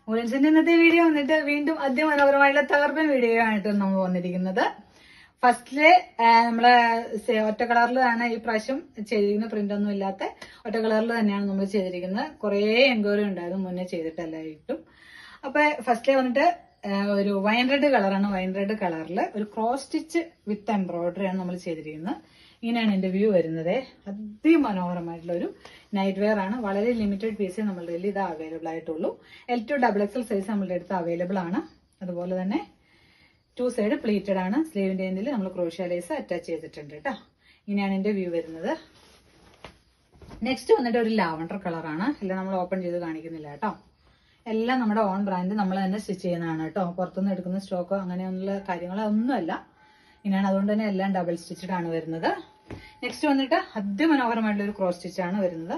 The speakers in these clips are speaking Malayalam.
മൂലൻസിന്റെ ഇന്നത്തെ വീഡിയോ വന്നിട്ട് വീണ്ടും അതിമനോഹരമായിട്ടുള്ള തകർപ്പൻ വീഡിയോ ആയിട്ട് നമ്മൾ വന്നിരിക്കുന്നത്. ഫസ്റ്റില് നമ്മളെ ഒറ്റ കളറിലാണ് ഈ പ്രാവശ്യം ചെയ്തിരിക്കുന്ന, പ്രിന്റ് ഒന്നും ഇല്ലാത്ത ഒറ്റ കളറിൽ തന്നെയാണ് നമ്മൾ ചെയ്തിരിക്കുന്നത്. കുറേ എൻക്വയറി ഉണ്ടായിരുന്നു മുന്നേ ചെയ്തിട്ടല്ലായിട്ടും. അപ്പൊ ഫസ്റ്റിലെ വന്നിട്ട് ഒരു വൈൻ റെഡ് കളറാണ്. വൈൻ റെഡ് കളറിൽ ഒരു ക്രോസ് സ്റ്റിച്ച് വിത്ത് എംബ്രോയിഡറി ആണ് നമ്മൾ ചെയ്തിരിക്കുന്നത്. ഇങ്ങനെയാണ് എന്റെ വ്യൂ വരുന്നത്. അതിമനോഹരമായിട്ടുള്ള ഒരു നൈറ്റ് വെയർ ആണ്. വളരെ ലിമിറ്റഡ് പീസേ നമ്മളുടെ കയ്യിൽ ഇത് അവൈലബിൾ ആയിട്ടുള്ളൂ. L2 XXL സൈസ് നമ്മളുടെ അടുത്ത് അവൈലബിൾ ആണ്. അതുപോലെ തന്നെ 2 സൈഡ് പ്ലീറ്റഡ് ആണ്. സ്ലീവിന്റെ എൻഡിൽ നമ്മൾ ക്രോഷ്യ ലേസ് അറ്റാച്ച് ചെയ്തിട്ടുണ്ട് കേട്ടോ. ഇങ്ങനെയാണ് എന്റെ വ്യൂ വരുന്നത്. നെക്സ്റ്റ് വന്നിട്ട് ഒരു ലാവണ്ടർ കളറാണ്. എല്ലാം നമ്മൾ ഓപ്പൺ ചെയ്ത് കാണിക്കുന്നില്ല കേട്ടോ. എല്ലാം നമ്മുടെ ഓൺ ബ്രാൻഡ് നമ്മൾ തന്നെ സ്റ്റിച്ച് ചെയ്യുന്നതാണ് കേട്ടോ. പുറത്തുനിന്ന് എടുക്കുന്ന സ്റ്റോക്കോ അങ്ങനെയുള്ള കാര്യങ്ങളൊന്നുമല്ല. ഇങ്ങനെയാണ്. അതുകൊണ്ട് തന്നെ എല്ലാം ഡബിൾ സ്റ്റിച്ചഡ് ആണ് വരുന്നത്. നെക്സ്റ്റ് വന്നിട്ട് അതിമനോഹരമായിട്ടുള്ള ഒരു ക്രോസ് സ്റ്റിച്ച് ആണ് വരുന്നത്.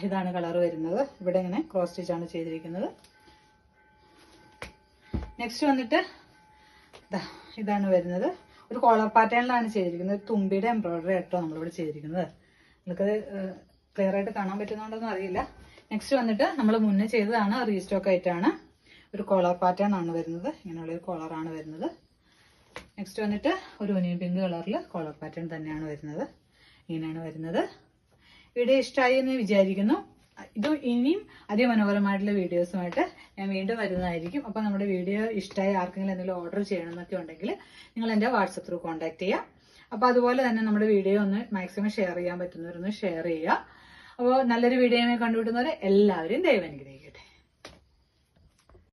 ഇതാണ് കളർ വരുന്നത്. ഇവിടെ ഇങ്ങനെ ക്രോസ് സ്റ്റിച്ച് ആണ് ചെയ്തിരിക്കുന്നത്. നെക്സ്റ്റ് വന്നിട്ട് ഇതാണ് വരുന്നത്. ഒരു കോളർ പാറ്റേണിലാണ് ചെയ്തിരിക്കുന്നത്. ഒരു തുമ്പിയുടെ എംബ്രോയിഡറി ആയിട്ടോ നമ്മളിവിടെ ചെയ്തിരിക്കുന്നത്. നിങ്ങൾക്കത് ക്ലിയർ ആയിട്ട് കാണാൻ പറ്റുന്നുണ്ടോന്നും അറിയില്ല. നെക്സ്റ്റ് വന്നിട്ട് നമ്മൾ മുന്നേ ചെയ്തതാണ്, റീസ്റ്റോക്ക് ആയിട്ടാണ്. ഒരു കോളർ പാറ്റേൺ ആണ് വരുന്നത്. ഇങ്ങനെയുള്ള ഒരു കോളറാണ് വരുന്നത്. നെക്സ്റ്റ് വന്നിട്ട് ഒരു ഒനിയൻ പിങ്ക് കളറിൽ കോളർ പാറ്റേൺ തന്നെയാണ് വരുന്നത്. ഇങ്ങനെയാണ് വരുന്നത്. വീഡിയോ ഇഷ്ടമായി എന്ന് വിചാരിക്കുന്നു. ഇത് ഇനിയും അതിമനോഹരമായിട്ടുള്ള വീഡിയോസുമായിട്ട് ഞാൻ വീണ്ടും വരുന്നതായിരിക്കും. അപ്പൊ നമ്മുടെ വീഡിയോ ഇഷ്ടമായി ആർക്കെങ്കിലും എന്തെങ്കിലും ഓർഡർ ചെയ്യണമെന്നൊക്കെ ഉണ്ടെങ്കിൽ നിങ്ങൾ എൻ്റെ വാട്സപ്പ് ത്രൂ കോൺടാക്ട് ചെയ്യാം. അപ്പൊ അതുപോലെ തന്നെ നമ്മുടെ വീഡിയോ ഒന്ന് മാക്സിമം ഷെയർ ചെയ്യാൻ പറ്റുന്നവരൊന്ന് ഷെയർ ചെയ്യുക. അപ്പോൾ നല്ലൊരു വീഡിയോയുമായി കണ്ടുപിടുന്നവരെ എല്ലാവരും ദൈവം അനുഗ്രഹിക്കട്ടെ.